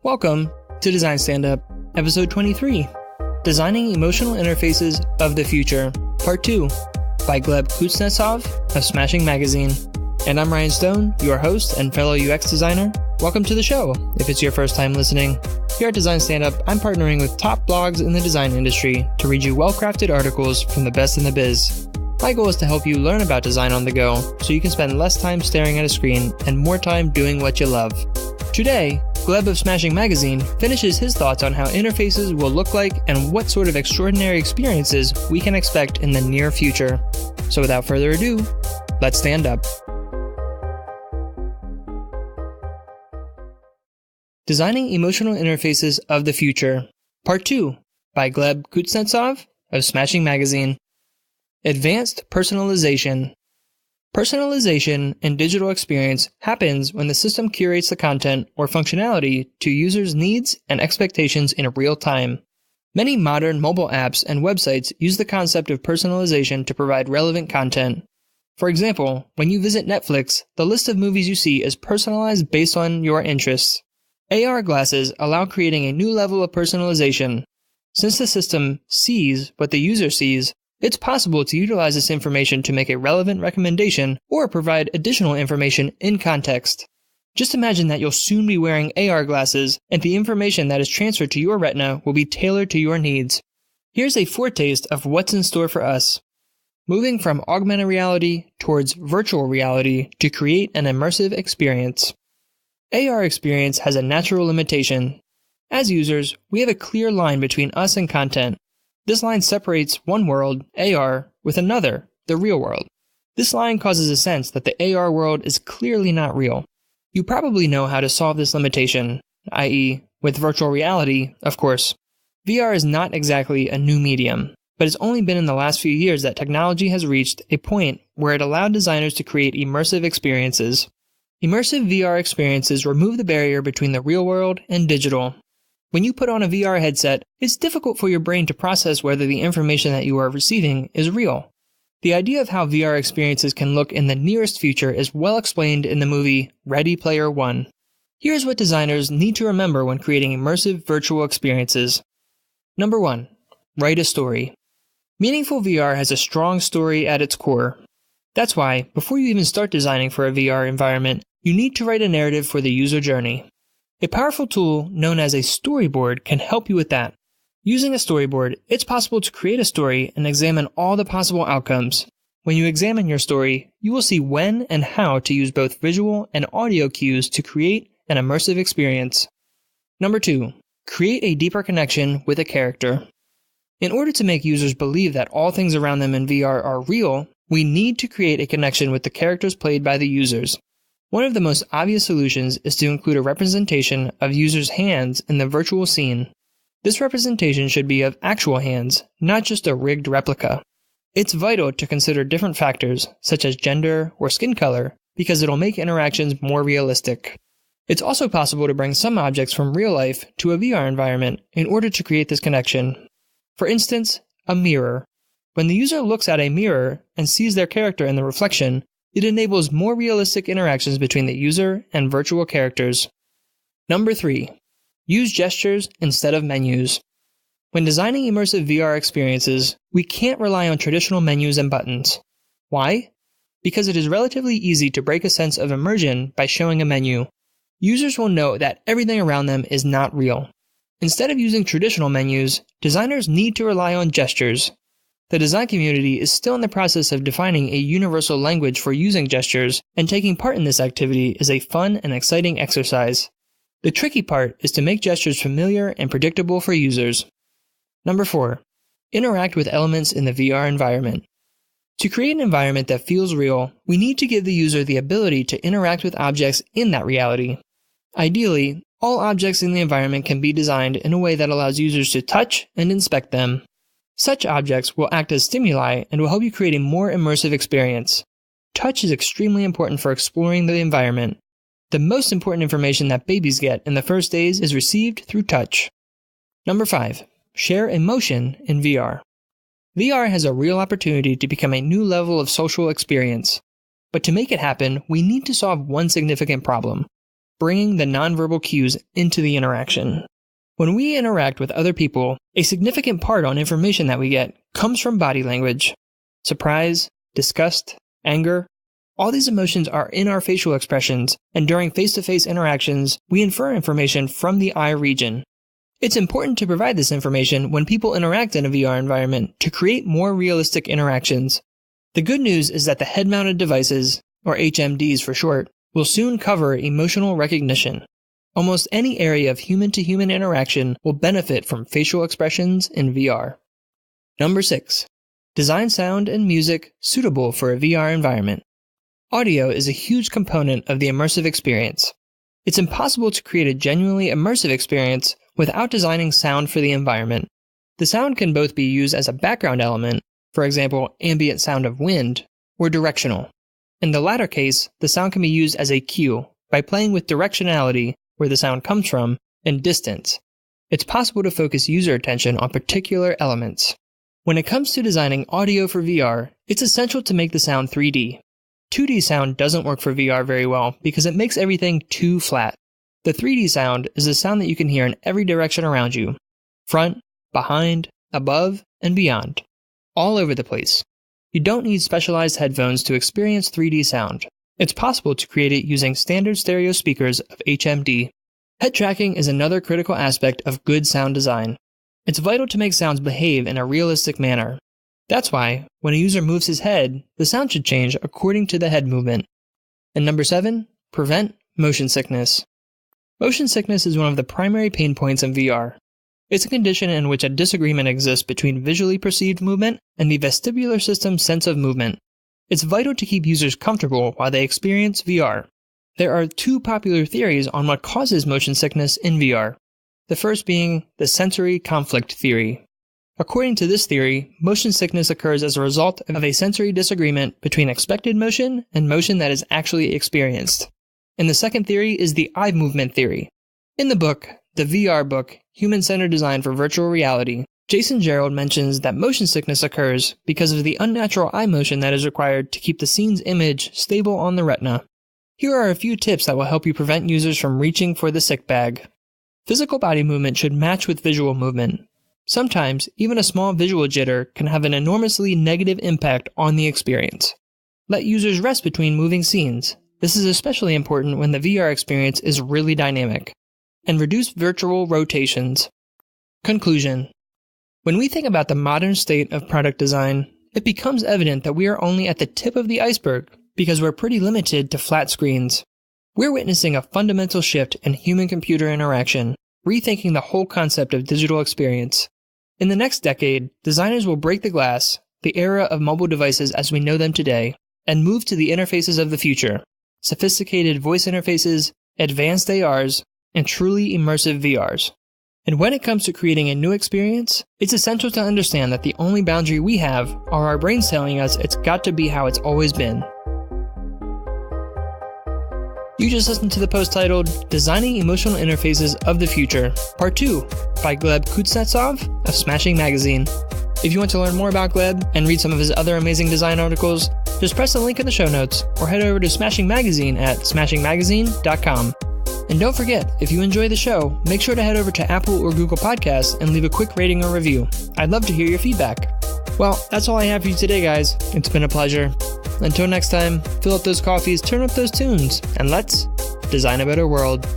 Welcome to Design Stand-Up, Episode 23, Designing Emotional Interfaces of the Future, Part 2, by Gleb Kuznetsov of Smashing Magazine. And I'm Ryan Stone, your host and fellow UX designer. Welcome to the show, if it's your first time listening. Here at Design Stand-Up, I'm partnering with top blogs in the design industry to read you well-crafted articles from the best in the biz. My goal is to help you learn about design on the go, so you can spend less time staring at a screen and more time doing what you love. Today, Gleb of Smashing Magazine finishes his thoughts on how interfaces will look like and what sort of extraordinary experiences we can expect in the near future. So without further ado, let's stand up. Designing Emotional Interfaces of the Future, Part 2, by Gleb Kuznetsov of Smashing Magazine. Advanced Personalization. Personalization in digital experience happens when the system curates the content or functionality to users' needs and expectations in real time. Many modern mobile apps and websites use the concept of personalization to provide relevant content. For example, when you visit Netflix, the list of movies you see is personalized based on your interests. AR glasses allow creating a new level of personalization. Since the system sees what the user sees, it's possible to utilize this information to make a relevant recommendation or provide additional information in context. Just imagine that you'll soon be wearing AR glasses and the information that is transferred to your retina will be tailored to your needs. Here's a foretaste of what's in store for us. Moving from augmented reality towards virtual reality to create an immersive experience. AR experience has a natural limitation. As users, we have a clear line between us and content. This line separates one world, AR, with another, the real world. This line causes a sense that the AR world is clearly not real. You probably know how to solve this limitation, i.e., with virtual reality, of course. VR is not exactly a new medium, but it's only been in the last few years that technology has reached a point where it allowed designers to create immersive experiences. Immersive VR experiences remove the barrier between the real world and digital. When you put on a VR headset, it's difficult for your brain to process whether the information that you are receiving is real. The idea of how VR experiences can look in the nearest future is well explained in the movie Ready Player One. Here's what designers need to remember when creating immersive virtual experiences. Number 1. Write a story. Meaningful VR has a strong story at its core. That's why, before you even start designing for a VR environment, you need to write a narrative for the user journey. A powerful tool known as a storyboard can help you with that. Using a storyboard, it's possible to create a story and examine all the possible outcomes. When you examine your story, you will see when and how to use both visual and audio cues to create an immersive experience. Number 2. Create a deeper connection with a character. In order to make users believe that all things around them in VR are real, we need to create a connection with the characters played by the users. One of the most obvious solutions is to include a representation of users' hands in the virtual scene. This representation should be of actual hands, not just a rigged replica. It's vital to consider different factors, such as gender or skin color, because it'll make interactions more realistic. It's also possible to bring some objects from real life to a VR environment in order to create this connection. For instance, a mirror. When the user looks at a mirror and sees their character in the reflection, it enables more realistic interactions between the user and virtual characters. Number 3. Use gestures instead of menus. When designing immersive VR experiences, we can't rely on traditional menus and buttons. Why? Because it is relatively easy to break a sense of immersion by showing a menu. Users will know that everything around them is not real. Instead of using traditional menus, designers need to rely on gestures. The design community is still in the process of defining a universal language for using gestures, and taking part in this activity is a fun and exciting exercise. The tricky part is to make gestures familiar and predictable for users. Number 4. Interact with elements in the VR environment. To create an environment that feels real, we need to give the user the ability to interact with objects in that reality. Ideally, all objects in the environment can be designed in a way that allows users to touch and inspect them. Such objects will act as stimuli and will help you create a more immersive experience. Touch is extremely important for exploring the environment. The most important information that babies get in the first days is received through touch. Number 5. Share emotion in VR. VR has a real opportunity to become a new level of social experience. But to make it happen, we need to solve one significant problem. bringing the nonverbal cues into the interaction. When we interact with other people, a significant part on information that we get comes from body language. Surprise, disgust, anger, all these emotions are in our facial expressions, and during face-to-face interactions, we infer information from the eye region. It's important to provide this information when people interact in a VR environment to create more realistic interactions. The good news is that the head-mounted devices, or HMDs for short, will soon cover emotional recognition. Almost any area of human-to-human interaction will benefit from facial expressions in VR. Number 6. Design sound and music suitable for a VR environment. Audio is a huge component of the immersive experience. It's impossible to create a genuinely immersive experience without designing sound for the environment. The sound can both be used as a background element, for example, ambient sound of wind, or directional. In the latter case, the sound can be used as a cue by playing with directionality, where the sound comes from, and distance. It's possible to focus user attention on particular elements. When it comes to designing audio for VR, it's essential to make the sound 3D. 2D sound doesn't work for VR very well because it makes everything too flat. The 3D sound is the sound that you can hear in every direction around you. Front, behind, above, and beyond. All over the place. You don't need specialized headphones to experience 3D sound. It's possible to create it using standard stereo speakers of HMD. Head tracking is another critical aspect of good sound design. It's vital to make sounds behave in a realistic manner. That's why, when a user moves his head, the sound should change according to the head movement. And number 7, prevent motion sickness. Motion sickness is one of the primary pain points in VR. It's a condition in which a disagreement exists between visually perceived movement and the vestibular system's sense of movement. It's vital to keep users comfortable while they experience VR. There are 2 popular theories on what causes motion sickness in VR. The first being the sensory conflict theory. According to this theory, motion sickness occurs as a result of a sensory disagreement between expected motion and motion that is actually experienced. And the second theory is the eye movement theory. In the book, the VR book, Human-Centered Design for Virtual Reality, Jason Gerald mentions that motion sickness occurs because of the unnatural eye motion that is required to keep the scene's image stable on the retina. Here are a few tips that will help you prevent users from reaching for the sick bag. Physical body movement should match with visual movement. Sometimes, even a small visual jitter can have an enormously negative impact on the experience. Let users rest between moving scenes. This is especially important when the VR experience is really dynamic. And reduce virtual rotations. Conclusion. When we think about the modern state of product design, it becomes evident that we are only at the tip of the iceberg because we're pretty limited to flat screens. We're witnessing a fundamental shift in human-computer interaction, rethinking the whole concept of digital experience. In the next decade, designers will break the glass, the era of mobile devices as we know them today, and move to the interfaces of the future, sophisticated voice interfaces, advanced ARs, and truly immersive VRs. And when it comes to creating a new experience, it's essential to understand that the only boundary we have are our brains telling us it's got to be how it's always been. You just listened to the post titled Designing Emotional Interfaces of the Future, Part 2, by Gleb Kuznetsov of Smashing Magazine. If you want to learn more about Gleb and read some of his other amazing design articles, just press the link in the show notes or head over to Smashing Magazine at smashingmagazine.com. And don't forget, if you enjoy the show, make sure to head over to Apple or Google Podcasts and leave a quick rating or review. I'd love to hear your feedback. Well, that's all I have for you today, guys. It's been a pleasure. Until next time, fill up those coffees, turn up those tunes, and let's design a better world.